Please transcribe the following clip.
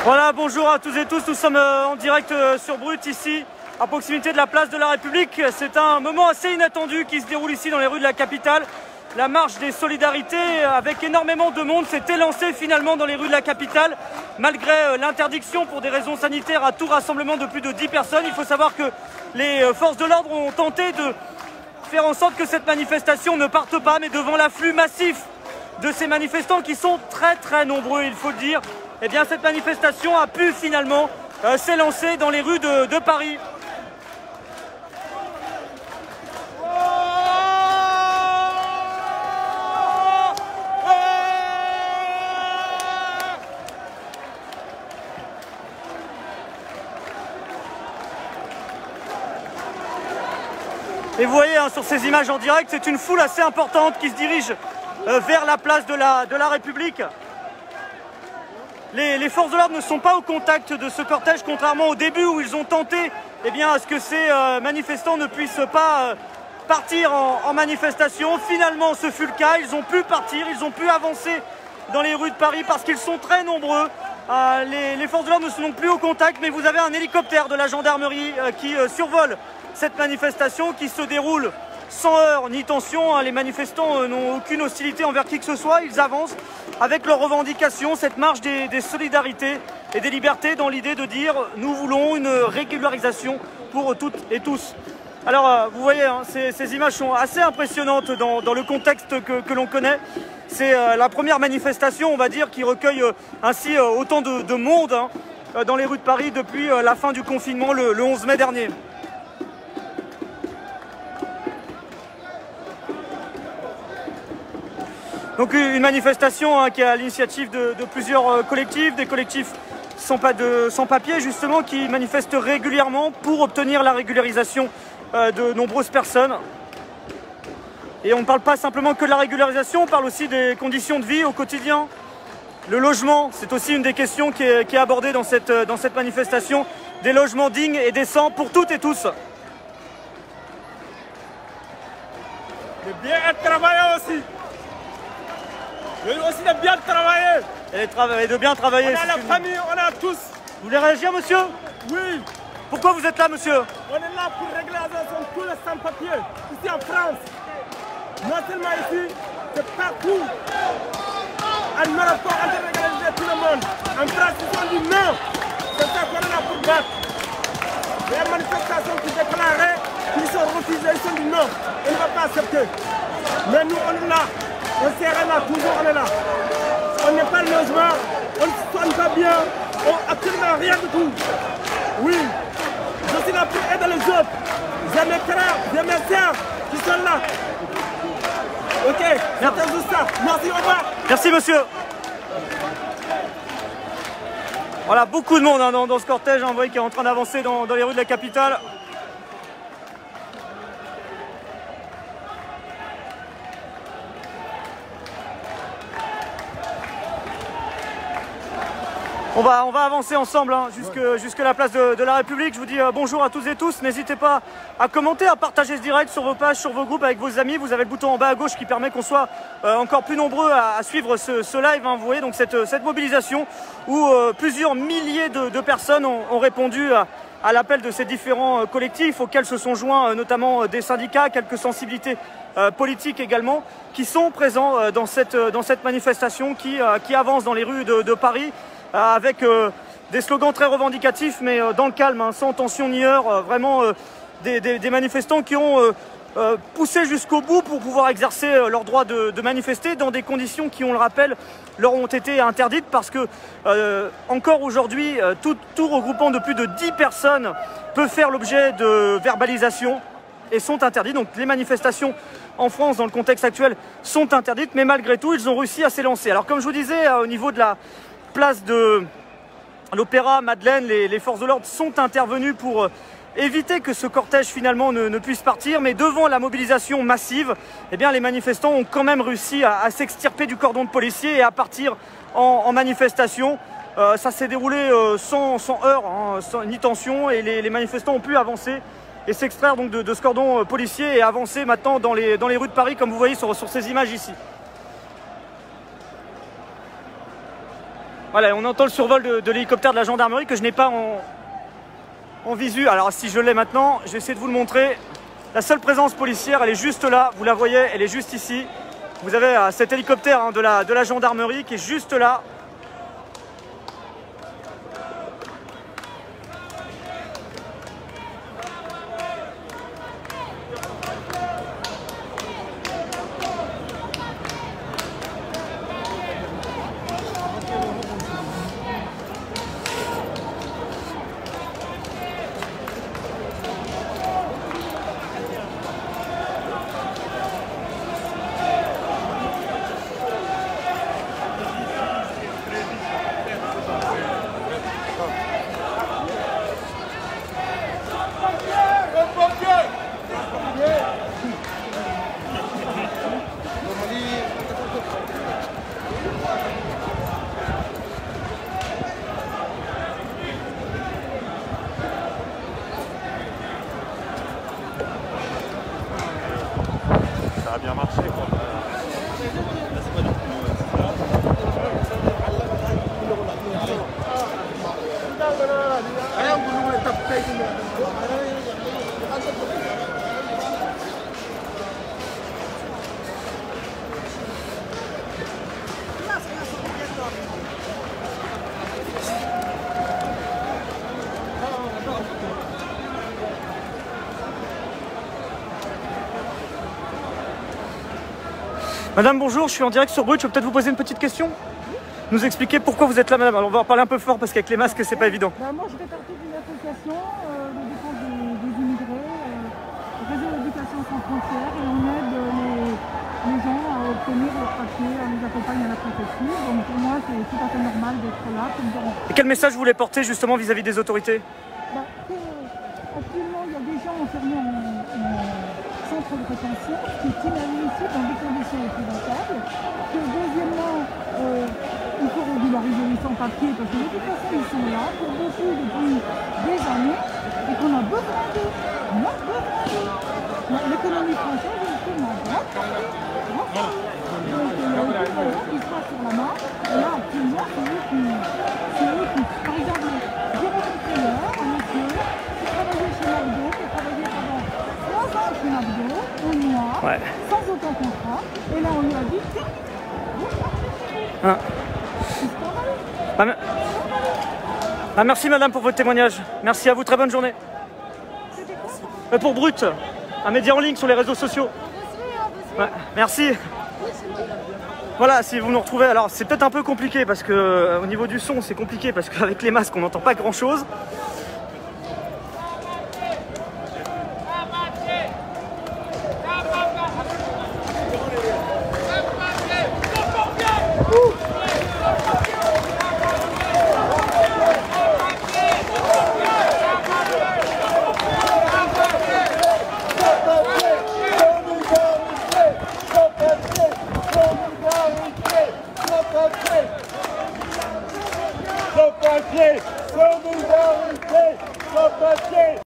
Voilà, bonjour à tous et tous, nous sommes en direct sur Brut, ici, à proximité de la place de la République. C'est un moment assez inattendu qui se déroule ici dans les rues de la capitale. La marche des solidarités, avec énormément de monde, s'est élancée finalement dans les rues de la capitale, malgré l'interdiction pour des raisons sanitaires à tout rassemblement de plus de 10 personnes. Il faut savoir que les forces de l'ordre ont tenté de faire en sorte que cette manifestation ne parte pas, mais devant l'afflux massif de ces manifestants qui sont très nombreux, il faut le dire, eh bien cette manifestation a pu finalement s'élancer dans les rues de Paris. Et vous voyez sur ces images en direct, c'est une foule assez importante qui se dirige vers la place de la République. Les forces de l'ordre ne sont pas au contact de ce cortège, contrairement au début où ils ont tenté à ce que ces manifestants ne puissent pas partir en manifestation. Finalement, ce fut le cas, ils ont pu partir, ils ont pu avancer dans les rues de Paris parce qu'ils sont très nombreux. Les forces de l'ordre ne sont donc plus au contact, mais vous avez un hélicoptère de la gendarmerie qui survole cette manifestation qui se déroule sans heurts ni tension. Les manifestants n'ont aucune hostilité envers qui que ce soit, ils avancent avec leurs revendications, cette marche des solidarités et des libertés dans l'idée de dire nous voulons une régularisation pour toutes et tous. Alors vous voyez, ces images sont assez impressionnantes dans le contexte que l'on connaît. C'est la première manifestation, on va dire, qui recueille ainsi autant de monde dans les rues de Paris depuis la fin du confinement le 11 mai dernier. Donc une manifestation qui est à l'initiative de plusieurs collectifs, des collectifs sans papier justement, qui manifestent régulièrement pour obtenir la régularisation de nombreuses personnes. Et on ne parle pas simplement que de la régularisation, on parle aussi des conditions de vie au quotidien. Le logement, c'est aussi une des questions qui est abordée dans cette manifestation. Des logements dignes et décents pour toutes et tous. De bien travailler aussi. Aussi de bien travailler. Et de bien travailler. On a la famille, on a tous. Vous voulez réagir, monsieur? Oui. Pourquoi vous êtes là, monsieur? On est là pour régularisation de tous les sans-papiers, ici en France. Non seulement ici, c'est partout. En Europe, on a régulariser tout le monde. En France, ils ont dit non. C'est ça qu'on est là pour battre. Les manifestations qui déclaraient, ils sont refusés, ils ont dit non. On ne va pas accepter. Mais nous, on est là. On serait là, toujours on est là. On n'est pas le logement, on ne se soigne pas bien, on n'a absolument rien du tout. Oui, je suis là pour aider les autres. J'ai mes frères, j'ai mes sœurs qui sont là. Ok, c'est juste ça. Merci, au revoir. Merci, monsieur. Voilà, beaucoup de monde dans ce cortège, vous voyez, qui est en train d'avancer dans les rues de la capitale. On va avancer ensemble jusque la place de la République. Je vous dis bonjour à tous et tous. N'hésitez pas à commenter, à partager ce direct sur vos pages, sur vos groupes avec vos amis. Vous avez le bouton en bas à gauche qui permet qu'on soit encore plus nombreux à suivre ce live. Vous voyez donc cette mobilisation où plusieurs milliers de personnes ont répondu à l'appel de ces différents collectifs auxquels se sont joints notamment des syndicats, quelques sensibilités politiques également, qui sont présents dans cette manifestation qui avance dans les rues de Paris. Avec des slogans très revendicatifs, mais dans le calme, sans tension ni heurts, vraiment des manifestants qui ont poussé jusqu'au bout pour pouvoir exercer leur droit de manifester dans des conditions qui, on le rappelle, leur ont été interdites parce que encore aujourd'hui, tout regroupement de plus de 10 personnes peut faire l'objet de verbalisation et sont interdits. Donc les manifestations en France, dans le contexte actuel, sont interdites, mais malgré tout, ils ont réussi à s'élancer. Alors comme je vous disais, au niveau de la place de l'Opéra Madeleine, les forces de l'ordre sont intervenues pour éviter que ce cortège finalement ne puisse partir, mais devant la mobilisation massive, les manifestants ont quand même réussi à s'extirper du cordon de policiers et à partir en manifestation. Ça s'est déroulé sans heurts, ni tension, et les manifestants ont pu avancer et s'extraire donc de ce cordon policier et avancer maintenant dans les rues de Paris, comme vous voyez sur ces images ici. Voilà, on entend le survol de l'hélicoptère de la gendarmerie que je n'ai pas en visu. Alors si je l'ai maintenant, je vais essayer de vous le montrer. La seule présence policière, elle est juste là, vous la voyez, elle est juste ici. Vous avez cet hélicoptère hein, de la gendarmerie qui est juste là. Ça a bien marché quoi. Madame, bonjour, je suis en direct sur Brut, je peux peut-être vous poser une petite question? Nous expliquer pourquoi vous êtes là, madame. Alors, on va en parler un peu fort parce qu'avec les masques, c'est pas évident. Moi, je fais partie d'une association de défense des immigrés, Réseau d'éducation sans frontières, et on aide les gens à obtenir leurs papiers, on les accompagne à la préfecture. Donc pour moi, c'est tout à fait normal d'être là. Et quel message vous voulez porter justement vis-à-vis des autorités? Actuellement, il y a des gens enfermés en centre de rétention, qui est inadmissible dans des conditions épouvantables. Que deuxièmement, il faut régulariser les sans-papiers parce que de toute façon, ils sont là pour beaucoup depuis des années et qu'on a besoin d'eux. On a besoin d'eux. L'économie française est extrêmement grande. Donc il y a aucune raison qu'ils soient sur la main. Et là, actuellement, c'est eux qui... Par exemple, j'ai rencontré hier un monsieur qui travaillait chez McDo, qui a travaillé pendant 3 ans chez McDo, au noir, sans aucun contrat. Et là, on lui a dit, tiens, vous partez chez vous. C'est scandaleux. Merci madame pour votre témoignage. Merci à vous, très bonne journée. Pour Brut, un média en ligne sur les réseaux sociaux. Merci. Voilà, si vous nous retrouvez, alors c'est peut-être un peu compliqué parce que au niveau du son c'est compliqué parce qu'avec les masques on n'entend pas grand chose. Ouh.